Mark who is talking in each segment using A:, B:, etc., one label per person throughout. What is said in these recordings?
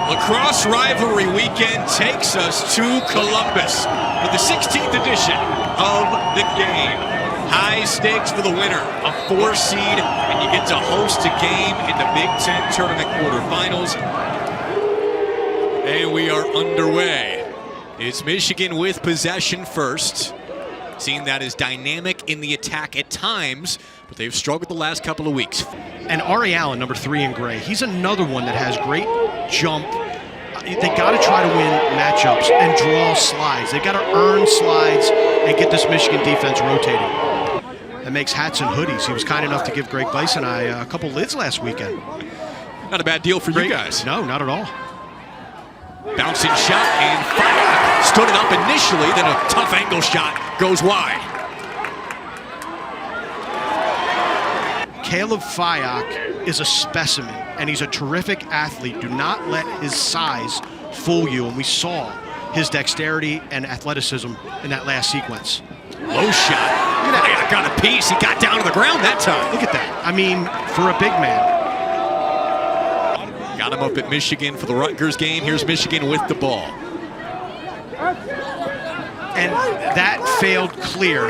A: Lacrosse rivalry weekend takes us to Columbus for the 16th edition of the game. High stakes for the winner, a 4 seed, and you get to host a game in the Big Ten tournament quarterfinals. And we are underway. It's Michigan with possession first. Seeing that as dynamic in the attack at times, but they've struggled the last couple of weeks.
B: And Ari Allen, number 3 in gray, he's another one that has great jump. They got to try to win matchups and draw slides. They got to earn slides and get this Michigan defense rotating. That makes hats and hoodies. He was kind enough to give Greg Bice and I a couple lids last weekend.
A: Not a bad deal for you guys.
B: No, not at all.
A: Bouncing shot, and Fire stood it up initially, then a tough angle shot goes wide.
B: Caleb Fyock is a specimen, and he's a terrific athlete. Do not let his size fool you, and we saw his dexterity and athleticism in that last sequence.
A: Low shot. Look at that. Got a piece. He got down to the ground that time.
B: Look at that. I mean, for a big man.
A: Got him up at Michigan for the Rutgers game. Here's Michigan with the ball.
B: And that failed clear.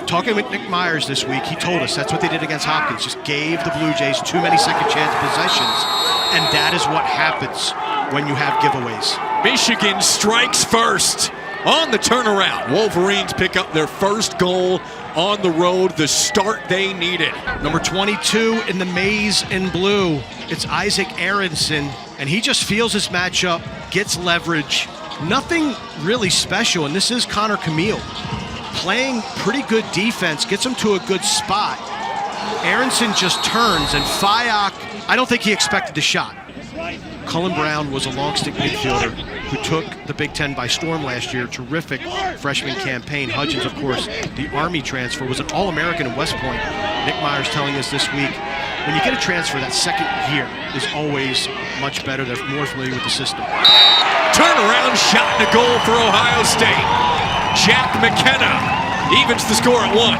B: Talking with Nick Myers this week, he told us that's what they did against Hopkins. Just gave the Blue Jays too many second chance possessions. And that is what happens when you have giveaways.
A: Michigan strikes first on the turnaround. Wolverines pick up their first goal on the road, the start they needed.
B: Number 22 in the maize in blue, it's Isaac Aronson, and he just feels his matchup, gets leverage. Nothing really special, and this is Connor Camille. Playing pretty good defense, gets him to a good spot. Aronson just turns, and Fyock, I don't think he expected the shot. Cullen Brown was a long stick midfielder who took the Big Ten by storm last year. Terrific freshman campaign. Hudgens, of course, the Army transfer, was an All-American in West Point. Nick Myers telling us this week, when you get a transfer, that second year is always much better. They're more familiar with the system.
A: Turnaround shot and a goal for Ohio State. Jack McKenna evens the score at 1.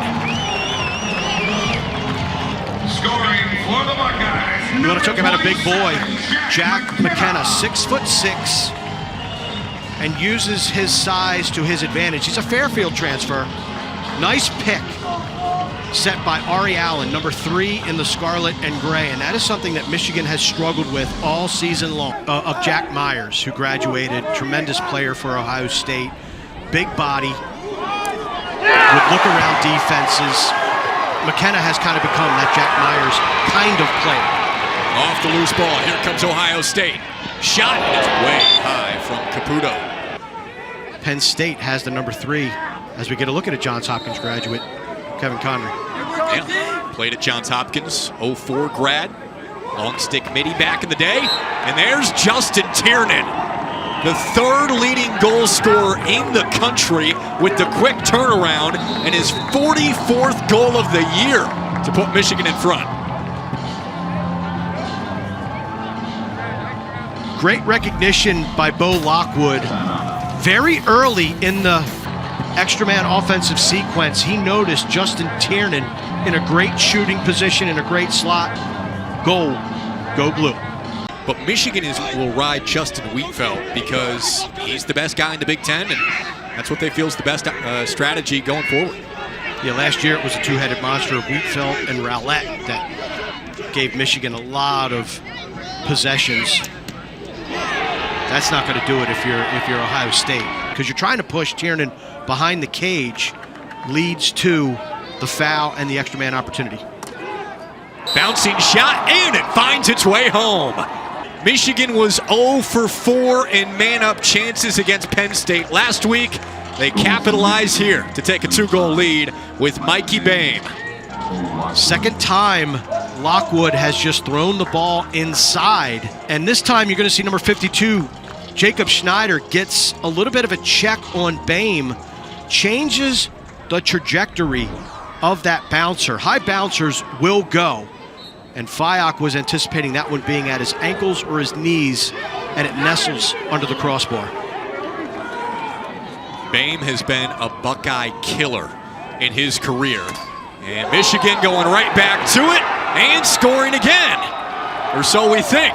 C: Scoring for the Buckeyes.
B: You want to talk about a big boy? Jack McKenna, 6'6", and uses his size to his advantage. He's a Fairfield transfer. Nice pick set by Ari Allen, number 3 in the scarlet and gray, and that is something that Michigan has struggled with all season long. Of Jack Myers, who graduated, tremendous player for Ohio State, big body, would look around defenses. McKenna has kind of become that Jack Myers kind of player.
A: Off the loose ball, here comes Ohio State. Shot, and it's way high from Caputo.
B: Penn State has the number 3 as we get a look at a Johns Hopkins graduate, Kevin Conroy.
A: Yeah, played at Johns Hopkins, 04 grad. Long stick midi back in the day. And there's Justin Tiernan, the 3rd leading goal scorer in the country with the quick turnaround and his 44th goal of the year to put Michigan in front.
B: Great recognition by Bo Lockwood. Very early in the extra man offensive sequence, he noticed Justin Tiernan in a great shooting position, in a great slot. Goal, go blue.
A: But Michigan will ride Justin Wheatfeld because he's the best guy in the Big Ten, and that's what they feel is the best strategy going forward.
B: Yeah, last year it was a two-headed monster of Wheatfeld and Rowlett that gave Michigan a lot of possessions. That's not going to do it if you're Ohio State, because you're trying to push Tiernan behind the cage, leads to the foul and the extra man opportunity.
A: Bouncing shot, and it finds its way home. Michigan was 0 for 4 in man-up chances against Penn State last week. They capitalize here to take a 2-goal lead with Mikey Boehm.
B: Second time Lockwood has just thrown the ball inside, and this time you're going to see number 52, Jacob Schneider, gets a little bit of a check on Boehm, changes the trajectory of that bouncer. High bouncers will go, and Fyock was anticipating that one being at his ankles or his knees, and it nestles under the crossbar.
A: Boehm has been a Buckeye killer in his career. And Michigan going right back to it and scoring again. Or so we think.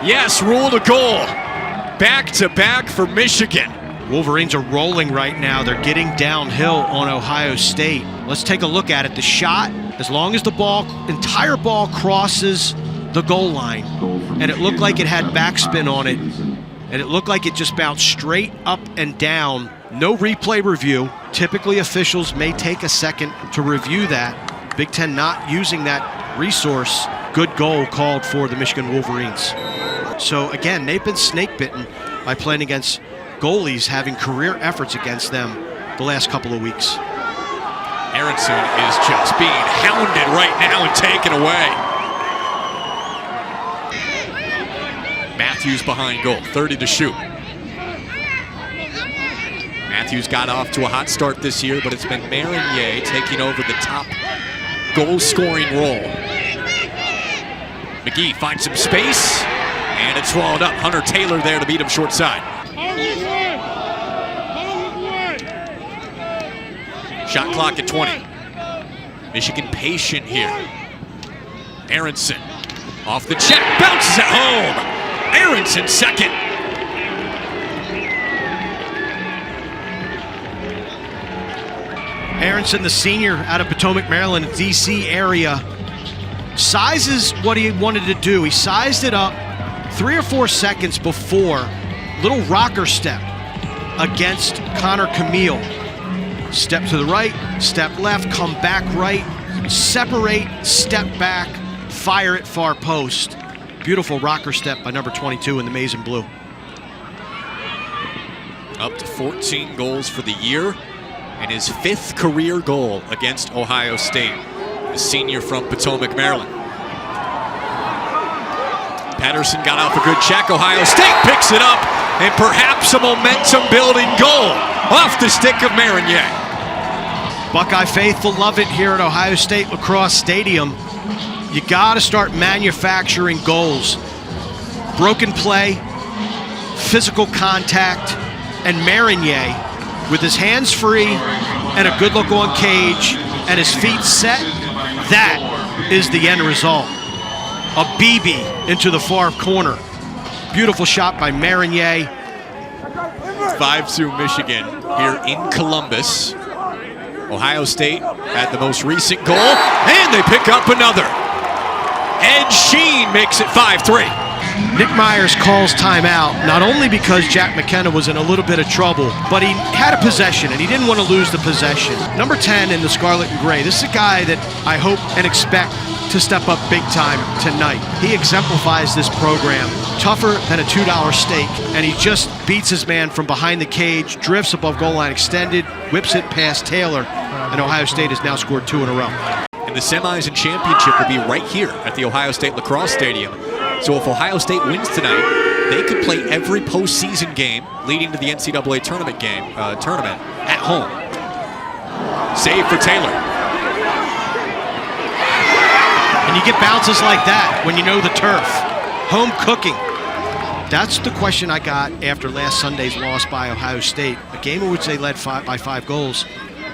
A: Yes, ruled a goal. Back-to-back for Michigan.
B: Wolverines are rolling right now. They're getting downhill on Ohio State. Let's take a look at it. The shot, as long as the entire ball crosses the goal line, and it looked like it had backspin on it, and it looked like it just bounced straight up and down. No replay review. Typically, officials may take a second to review that. Big Ten not using that resource. Good goal called for the Michigan Wolverines. So again, they've been snake bitten by playing against goalies having career efforts against them the last couple of weeks.
A: Aronson is just being hounded right now and taken away. Matthews behind goal, 30 to shoot. Matthews got off to a hot start this year, but it's been Marinier taking over the top goal-scoring role. McGee finds some space, and it's swallowed up. Hunter Taylor there to beat him short side. Shot clock at 20. Michigan patient here. Aronson off the check, bounces it home. Aronson second.
B: Aronson, the senior out of Potomac, Maryland, DC area, sizes what he wanted to do. He sized it up 3 or 4 seconds before. Little rocker step against Connor Camille. Step to the right, step left, come back right, separate, step back, fire at far post. Beautiful rocker step by number 22 in the maize and blue.
A: Up to 14 goals for the year, and his 5th career goal against Ohio State, the senior from Potomac, Maryland. Pedersen got off a good check. Ohio State picks it up, and perhaps a momentum-building goal off the stick of Marinier.
B: Buckeye faithful love it here at Ohio State Lacrosse Stadium. You got to start manufacturing goals. Broken play, physical contact, and Marinier, with his hands free and a good look on cage and his feet set, that is the end result. A BB into the far corner. Beautiful shot by Marinier.
A: 5-2 Michigan here in Columbus. Ohio State had the most recent goal, and they pick up another. Ed Sheen makes it 5-3.
B: Nick Myers calls timeout, not only because Jack McKenna was in a little bit of trouble, but he had a possession, and he didn't want to lose the possession. Number 10 in the scarlet and gray. This is a guy that I hope and expect to step up big time tonight. He exemplifies this program. Tougher than a $2 steak, and he just beats his man from behind the cage, drifts above goal line extended, whips it past Taylor, and Ohio State has now scored 2 in a row.
A: And the semis and championship will be right here at the Ohio State Lacrosse Stadium. So if Ohio State wins tonight, they could play every postseason game leading to the NCAA tournament at home. Save for Taylor.
B: And you get bounces like that when you know the turf. Home cooking. That's the question I got after last Sunday's loss by Ohio State, a game in which they led by 5 goals.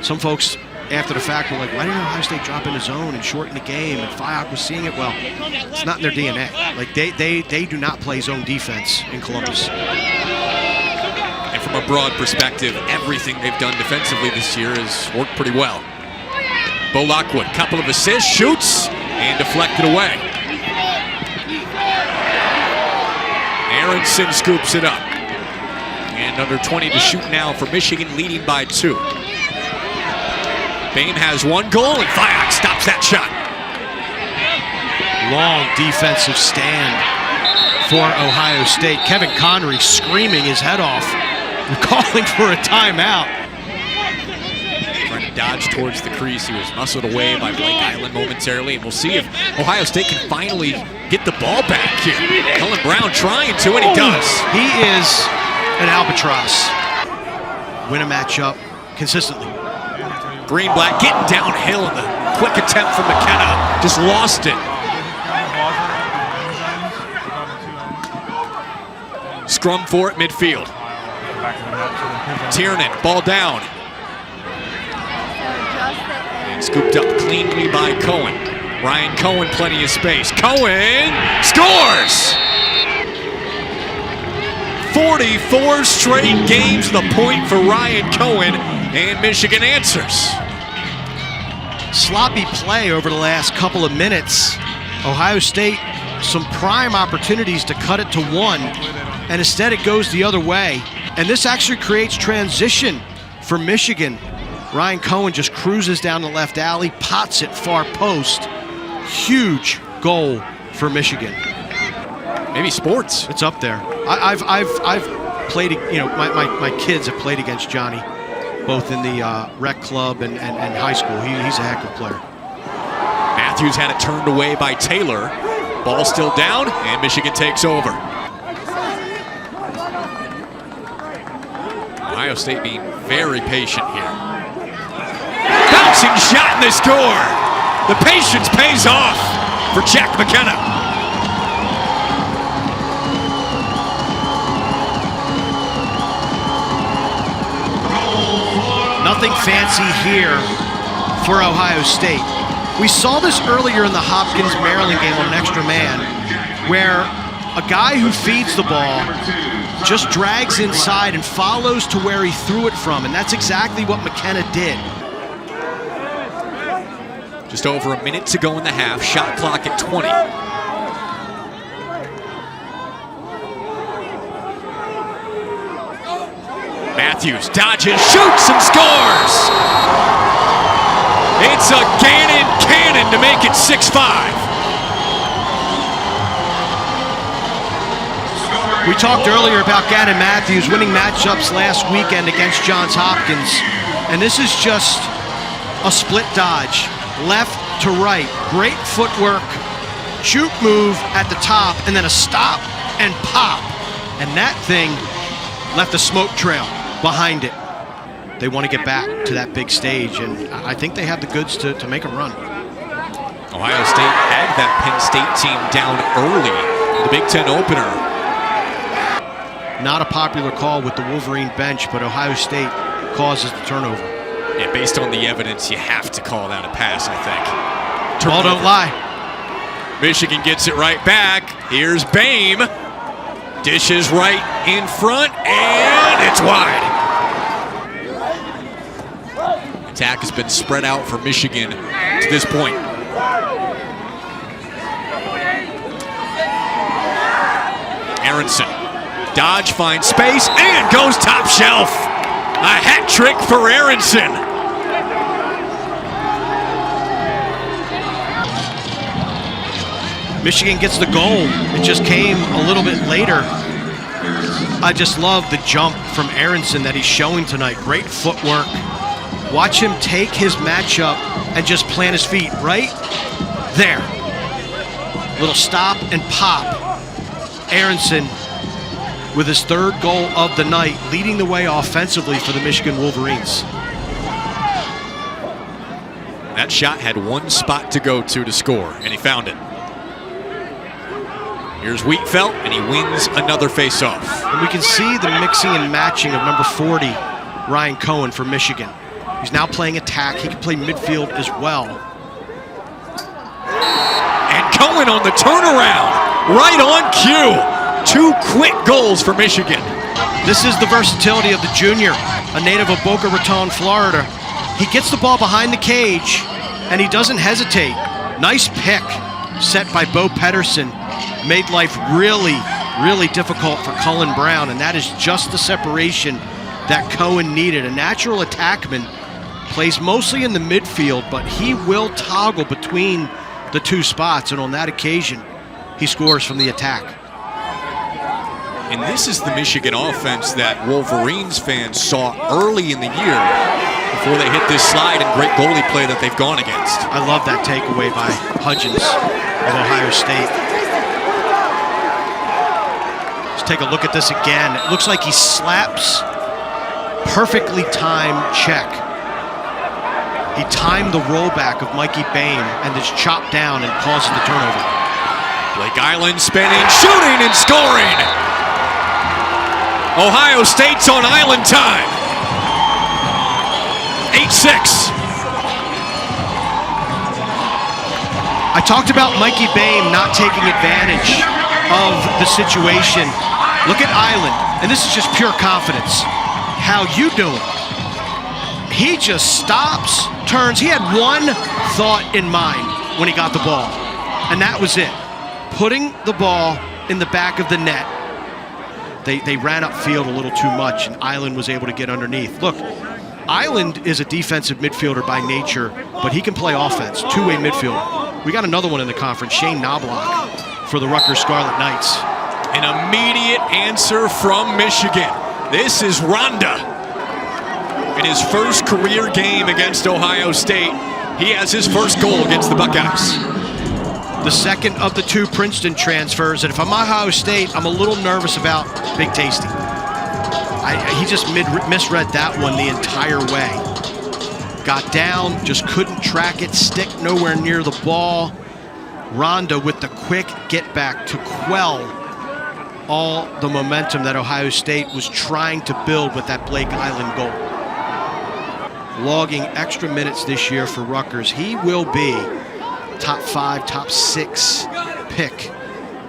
B: Some folks, after the fact, were like, why didn't Ohio State drop in the zone and shorten the game? And Fiok was seeing it. Well, it's not in their DNA. Like, they do not play zone defense in Columbus.
A: And from a broad perspective, everything they've done defensively this year has worked pretty well. Bo Lockwood, couple of assists, shoots, and deflected away. Aronson scoops it up. And under 20 to shoot now for Michigan, leading by 2. Bain has 1 goal, and Fiok stops that shot.
B: Long defensive stand for Ohio State. Kevin Connery screaming his head off and calling for a timeout.
A: Trying to dodge towards the crease. He was muscled away by Blake Island momentarily, and we'll see if Ohio State can finally get the ball back here. Cullen Brown trying to, and he does.
B: He is an albatross. Win a matchup consistently.
A: Greenblatt getting downhill in the quick attempt from McKenna. Just lost it. Scrum for it midfield. Tiernan, ball down. And scooped up cleanly by Cohen. Ryan Cohen, plenty of space. Cohen scores! be 4 straight games, the point for Ryan Cohen, and Michigan answers.
B: Sloppy play over the last couple of minutes. Ohio State, some prime opportunities to cut it to 1, and instead it goes the other way. And this actually creates transition for Michigan. Ryan Cohen just cruises down the left alley, pots it far post. Huge goal for Michigan.
A: Maybe sports.
B: It's up there. I've played, my kids have played against Johnny, both in the rec club and high school. He's a heck of a player.
A: Matthews had it turned away by Taylor. Ball still down, and Michigan takes over. Ohio State being very patient here. Bouncing shot and they score. The patience pays off for Jack McKenna.
B: Nothing fancy here for Ohio State. We saw this earlier in the Hopkins-Maryland game on an extra man, where a guy who feeds the ball just drags inside and follows to where he threw it from, and that's exactly what McKenna did.
A: Just over a minute to go in the half, shot clock at 20. Matthews dodges, shoots, and scores! It's a Gannon cannon to make it 6-5.
B: We talked earlier about Gannon Matthews winning matchups last weekend against Johns Hopkins, and this is just a split dodge, left to right. Great footwork, juke move at the top, and then a stop and pop. And that thing left a smoke trail behind it. They want to get back to that big stage, and I think they have the goods to make a run.
A: Ohio State had that Penn State team down early, the Big Ten opener.
B: Not a popular call with the Wolverine bench, but Ohio State causes the turnover.
A: Yeah, based on the evidence, you have to call that a pass, I think.
B: Ball don't lie.
A: Michigan gets it right back. Here's Boehm. Dishes right in front, and it's wide. Attack has been spread out for Michigan to this point. Aronson. Dodge finds space and goes top shelf. A hat trick for Aronson.
B: Michigan gets the goal. It just came a little bit later. I just love the jump from Aronson that he's showing tonight. Great footwork. Watch him take his matchup and just plant his feet right there. Little stop and pop. Aronson with his 3rd goal of the night, leading the way offensively for the Michigan Wolverines.
A: That shot had one spot to go to score, and he found it. Here's Wheatfeld, and he wins another faceoff.
B: And we can see the mixing and matching of number 40, Ryan Cohen for Michigan. He's now playing attack. He can play midfield as well.
A: And Cohen on the turnaround, right on cue. 2 quick goals for Michigan.
B: This is the versatility of the junior, a native of Boca Raton, Florida. He gets the ball behind the cage, and he doesn't hesitate. Nice pick set by Bo Pedersen. Made life really, really difficult for Cullen Brown, and that is just the separation that Cohen needed. A natural attackman, plays mostly in the midfield, but he will toggle between the 2 spots, and on that occasion, he scores from the attack.
A: And this is the Michigan offense that Wolverines fans saw early in the year before they hit this slide and great goalie play that they've gone against.
B: I love that takeaway by Hudgens of Ohio State. Let's take a look at this again. It looks like he slaps perfectly timed check. He timed the rollback of Mikey Boehm and just chopped down and causes the turnover.
A: Blake Island spinning, shooting, and scoring. Ohio State's on island time. 8-6. I
B: talked about Mikey Boehm not taking advantage of the situation Look at Island, and this is just pure confidence. How you doing? He just stops, turns. He had one thought in mind when he got the ball, and that was it. Putting the ball in the back of the net. They ran upfield a little too much, and Island was able to get underneath. Look, Island is a defensive midfielder by nature, but he can play offense, two-way midfielder. We got another one in the conference, Shane Knobloch for the Rutgers Scarlet Knights.
A: An immediate answer from Michigan. This is Ronda. In his first career game against Ohio State, he has his first goal against the Buckeyes.
B: The second of the two Princeton transfers, and if I'm Ohio State, I'm a little nervous about Big Tasty. He just misread that one the entire way. Got down, just couldn't track it, stick nowhere near the ball. Ronda with the quick get back to quell all the momentum that Ohio State was trying to build with that Blake Island goal. Logging extra minutes this year for Rutgers. He will be top 5, top 6 pick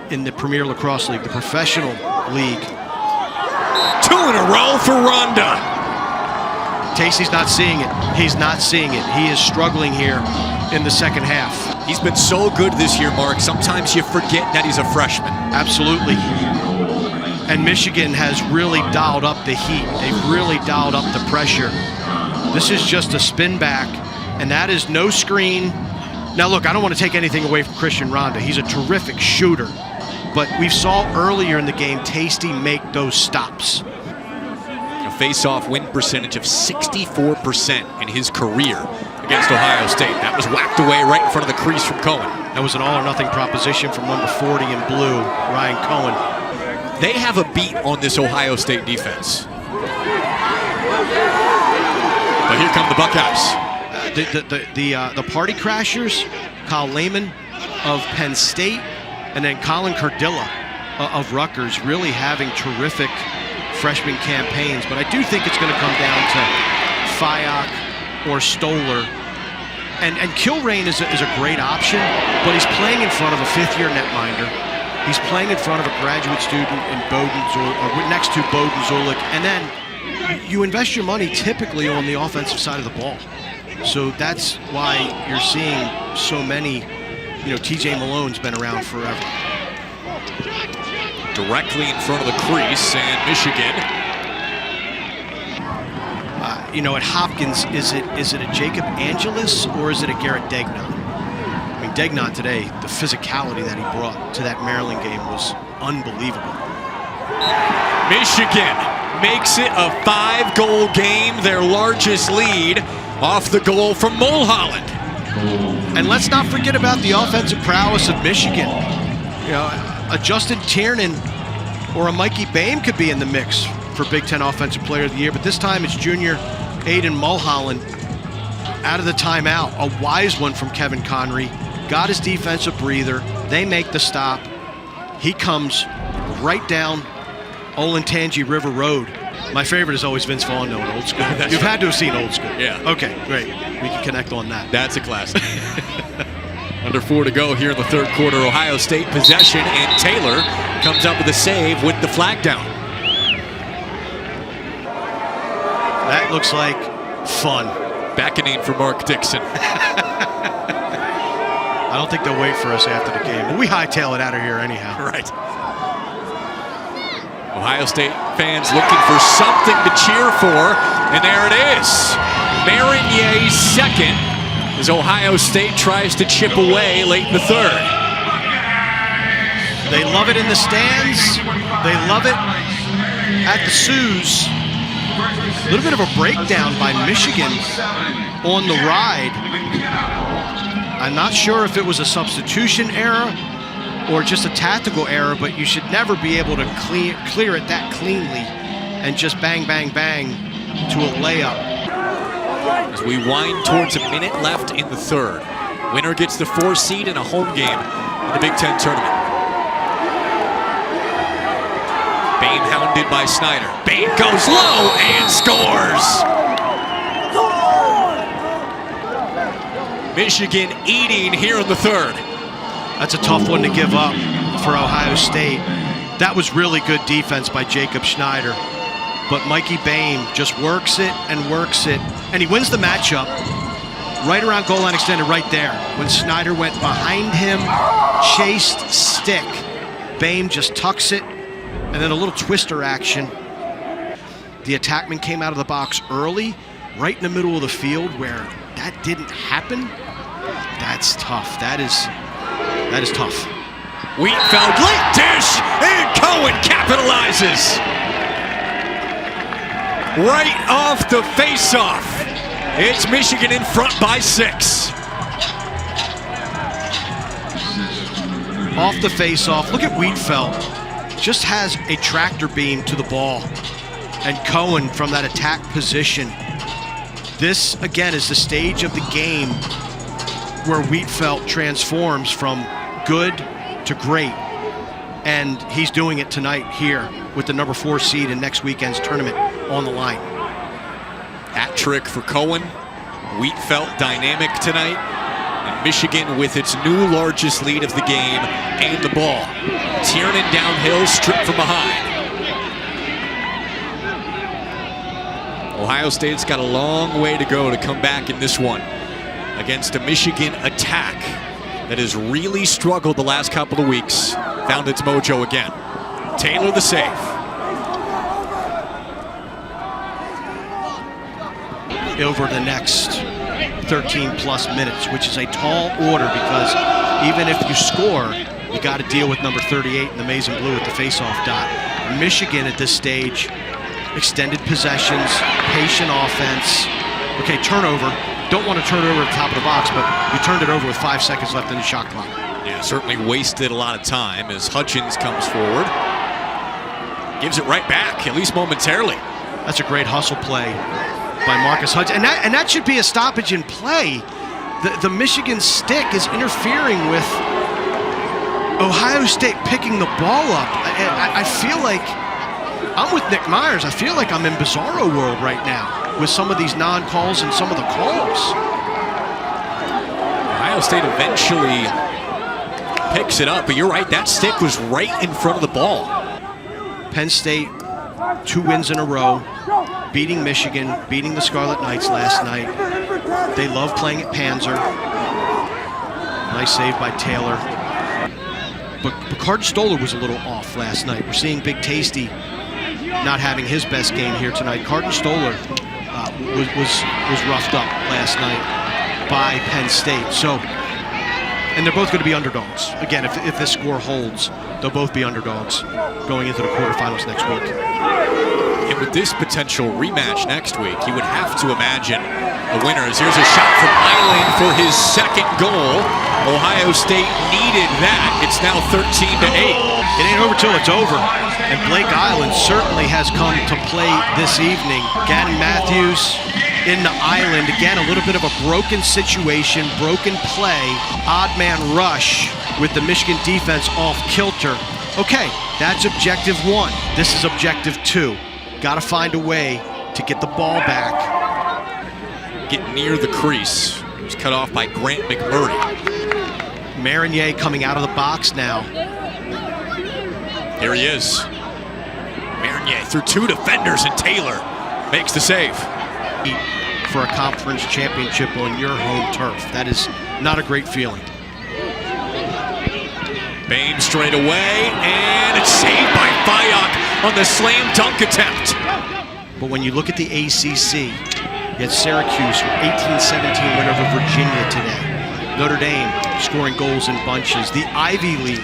B: in the Premier Lacrosse League, the professional league.
A: 2 in a row for Ronda.
B: Tasty's not seeing it. He's not seeing it. He is struggling here in the second half.
A: He's been so good this year, Mark. Sometimes you forget that he's a freshman.
B: Absolutely. And Michigan has really dialed up the heat. They've really dialed up the pressure. This is just a spin back, and that is no screen. Now look, I don't want to take anything away from Christian Ronda. He's a terrific shooter. But we saw earlier in the game Tasty make those stops.
A: A face-off win percentage of 64% in his career against Ohio State. That was whacked away right in front of the crease from Cohen.
B: That was an all-or-nothing proposition from number 40 in blue, Ryan Cohen.
A: They have a beat on this Ohio State defense. But here come the Buckeyes.
B: The party crashers, Kyle Lehman of Penn State, and then Colin Cardilla of Rutgers, really having terrific freshman campaigns. But I do think it's going to come down to Fyock or Stoller. And Kilrain is a great option, but he's playing in front of a fifth-year netminder. He's playing in front of a graduate student in Bowden, or next to Bowden Zulik. And then you invest your money typically on the offensive side of the ball. So that's why you're seeing so many, TJ Malone's been around forever.
A: Directly in front of the crease, and Michigan.
B: At Hopkins, is it a Jacob Angelus or is it a Garrett Degnan? I mean, Degnan today, the physicality that he brought to that Maryland game was unbelievable.
A: Michigan makes it a 5-goal game, their largest lead, off the goal from Mulholland.
B: And let's not forget about the offensive prowess of Michigan. A Justin Tiernan or a Mikey Boehm could be in the mix for Big Ten Offensive Player of the Year, but this time it's junior Aiden Mulholland out of the timeout. A wise one from Kevin Connery. Got his defensive breather. They make the stop. He comes right down Olentangy River Road. My favorite is always Vince Vaughn knowing Old School. You've had to have seen Old School.
A: Yeah.
B: Okay, great. We can connect on that.
A: That's a classic. Under 4 to go here in the third quarter. Ohio State possession, and Taylor comes up with a save with the flag down.
B: That looks like fun.
A: Beckoning for Mark Dixon.
B: I don't think they'll wait for us after the game, but we hightail it out of here anyhow.
A: Right. Ohio State fans looking for something to cheer for, and there it is. Marigny's second as Ohio State tries to chip away late in the third.
B: They love it in the stands. They love it at the Sues. A little bit of a breakdown by Michigan on the ride. I'm not sure if it was a substitution error or just a tactical error, but you should never be able to clear it that cleanly and just bang, bang, bang to a layup.
A: As we wind towards a minute left in the third. Winner gets the 4 seed in a home game in the Big Ten tournament. Boehm hounded by Snyder. Boehm goes low and scores! Michigan eating here in the third.
B: That's a tough one to give up for Ohio State. That was really good defense by Jacob Schneider. But Mikey Boehm just works it, and he wins the matchup right around goal line extended right there. When Schneider went behind him, chased stick, Boehm just tucks it, and then a little twister action. The attackman came out of the box early, right in the middle of the field where that didn't happen. That's tough. That is tough.
A: Wheatfeld, late dish, and Cohen capitalizes. Right off the face-off. It's Michigan in front by 6.
B: Off the face-off, look at Wheatfeld. Just has a tractor beam to the ball. And Cohen from that attack position. This, again, is the stage of the game where Wheatfeld transforms from good to great. And he's doing it tonight here with the number 4 seed in next weekend's tournament on the line.
A: Hat trick for Cohen. Wheatfeld dynamic tonight. And Michigan with its new largest lead of the game and the ball. Tiernan downhill, stripped from behind. Ohio State's got a long way to go to come back in this one against a Michigan attack that has really struggled the last couple of weeks. Found its mojo again. Taylor the save.
B: Over the next 13 plus minutes, which is a tall order because even if you score, you got to deal with number 38 in the maize and blue at the faceoff dot. Michigan at this stage, extended possessions, patient offense. Okay, turnover. Don't want to turn it over at the top of the box, but you turned it over with 5 seconds left in the shot clock.
A: Yeah, certainly wasted a lot of time as Hutchins comes forward. Gives it right back, at least momentarily.
B: That's a great hustle play by Marcus Hutchins. And that should be a stoppage in play. The Michigan stick is interfering with Ohio State picking the ball up. I feel like, I'm with Nick Myers, I feel like I'm in Bizarro world right now with some of these non-calls and some of the calls.
A: Ohio State eventually picks it up, but you're right, that stick was right in front of the ball.
B: Penn State, 2 wins in a row, beating Michigan, beating the Scarlet Knights last night. They love playing at Panzer. Nice save by Taylor. But Carden Stoller was a little off last night. We're seeing Big Tasty not having his best game here tonight. Carden Stoller was roughed up last night by Penn State. So, and they're both going to be underdogs. Again, if this score holds, they'll both be underdogs going into the quarterfinals next week.
A: And with this potential rematch next week, you would have to imagine the winners. Here's a shot from Island for his second goal. Ohio State needed that. It's now 13-8.
B: It ain't over till it's over. And Blake Island certainly has come to play this evening. Gannon Matthews in the island. Again, a little bit of a broken situation, broken play, odd man rush with the Michigan defense off kilter. Okay, that's objective 1. This is objective 2. Got to find a way to get the ball back.
A: Get near the crease. It was cut off by Grant McMurray.
B: Marinier coming out of the box now.
A: Here he is. Marinier through 2 defenders, and Taylor makes the save.
B: For a conference championship on your home turf. That is not a great feeling.
A: Boehm straight away, and it's saved by Fayok on the slam dunk attempt.
B: But when you look at the ACC, you had Syracuse 18-17 win over Virginia today. Notre Dame scoring goals in bunches. The Ivy League,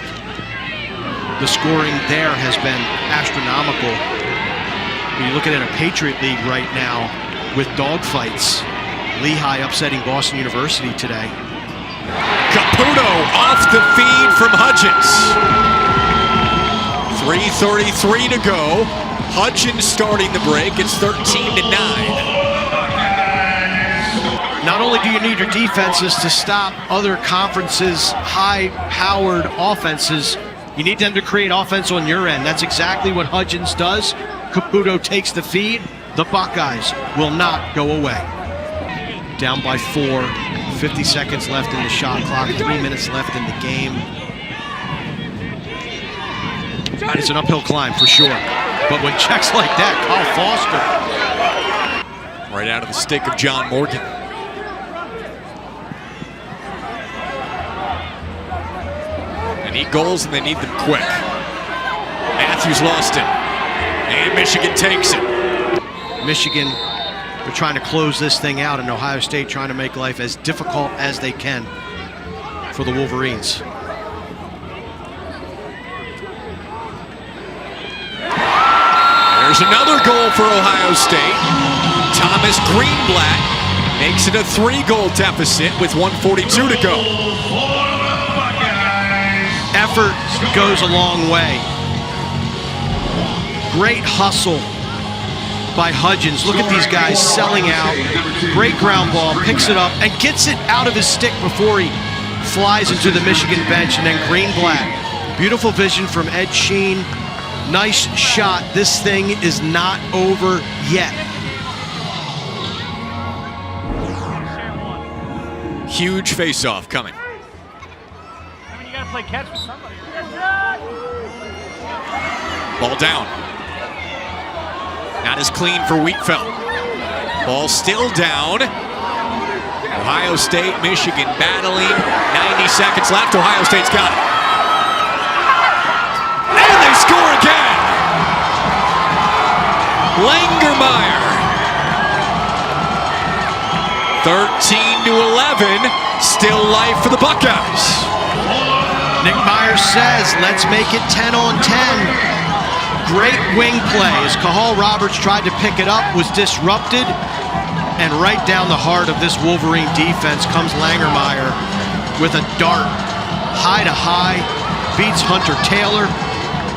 B: the scoring there has been astronomical. When you look at it, a Patriot League right now with dogfights. Lehigh upsetting Boston University today.
A: Caputo off the feed from Hutchins. 3:33 to go. Hutchins starting the break. It's 13-9.
B: Not only do you need your defenses to stop other conferences' high-powered offenses, you need them to create offense on your end. That's exactly what Hutchins does. Caputo takes the feed. The Buckeyes will not go away. Down by 4, 50 seconds left in the shot clock, 3 minutes left in the game. It's an uphill climb for sure. But when checks like that, Kyle Foster.
A: Right out of the stick of John Morgan. They need goals and they need them quick. Matthews lost it. And Michigan takes it.
B: Michigan, they're trying to close this thing out, and Ohio State trying to make life as difficult as they can for the Wolverines.
A: There's another goal for Ohio State. Thomas Greenblatt makes it a 3-goal deficit with 1:42 to go.
B: Effort goes a long way. Great hustle by Hudgens. Look at these guys selling out. Great ground ball, picks it up and gets it out of his stick before he flies into the Michigan bench. And then Greenblatt. Beautiful vision from Ed Sheen. Nice shot. This thing is not over yet.
A: Huge face-off coming.
D: I mean, you gotta play catch with somebody.
A: Ball down. Not as clean for Wheatfeld. Ball still down. Ohio State, Michigan battling. 90 seconds left. Ohio State's got it. And they score again. Langermeyer. 13-11. Still life for the Buckeyes.
B: Nick Myers says, let's make it 10 on 10. Great wing play as Cahal Roberts tried to pick it up, was disrupted, and right down the heart of this Wolverine defense comes Langermeyer with a dart. High to high, beats Hunter Taylor,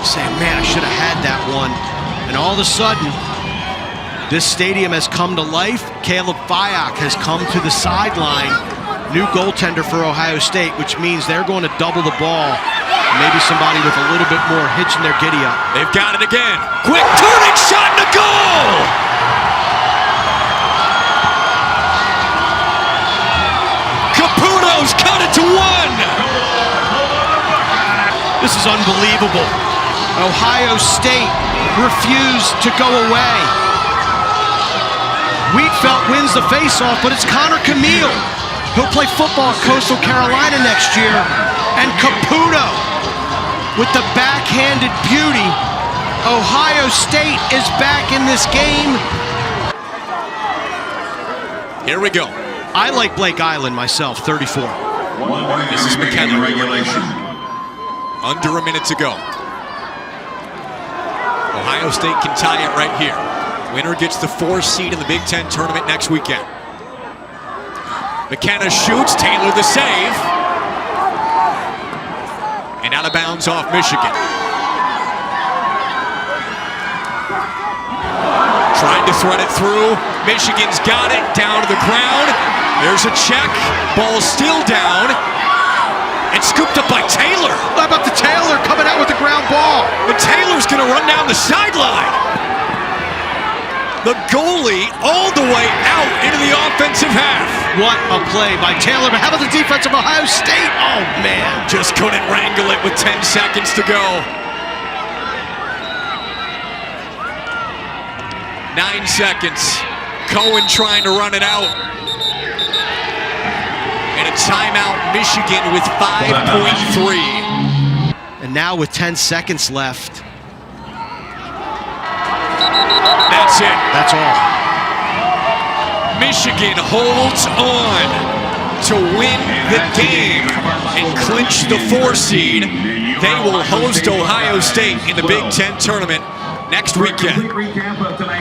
B: saying, man, I should have had that one. And all of a sudden, this stadium has come to life. Caleb Fiak has come to the sideline. New goaltender for Ohio State, which means they're going to double the ball. Maybe somebody with a little bit more hitch in their giddy up.
A: They've got it again. Quick turning shot and a goal! Caputo's cut it to 1!
B: This is unbelievable. Ohio State refused to go away. Wheatfeld wins the faceoff, but it's Connor Camille. He'll play football at Coastal Carolina next year. And Caputo with the backhanded beauty. Ohio State is back in this game.
A: Here we go.
B: I like Blake Island myself, 34.
A: This is McKenna.
C: Regulation.
A: Under a minute to go. Ohio State can tie it right here. Winner gets the 4th seed in the Big Ten tournament next weekend. McKenna shoots, Taylor the save. And out of bounds off Michigan. Trying to thread it through. Michigan's got it, down to the ground. There's a check, ball still down. And scooped up by Taylor.
B: How about the Taylor coming out with the ground ball?
A: But Taylor's gonna run down the sideline. The goalie all the way out into the offensive half.
B: What a play by Taylor, but how about the defense of Ohio State? Oh, man.
A: Just couldn't wrangle it with 10 seconds to go. 9 seconds. Cohen trying to run it out. And a timeout, Michigan with 5.3.
B: And now with 10 seconds left.
A: That's it.
B: That's all.
A: Michigan holds on to win the game and clinch the 4 seed. They will host Ohio State in the Big Ten tournament next weekend.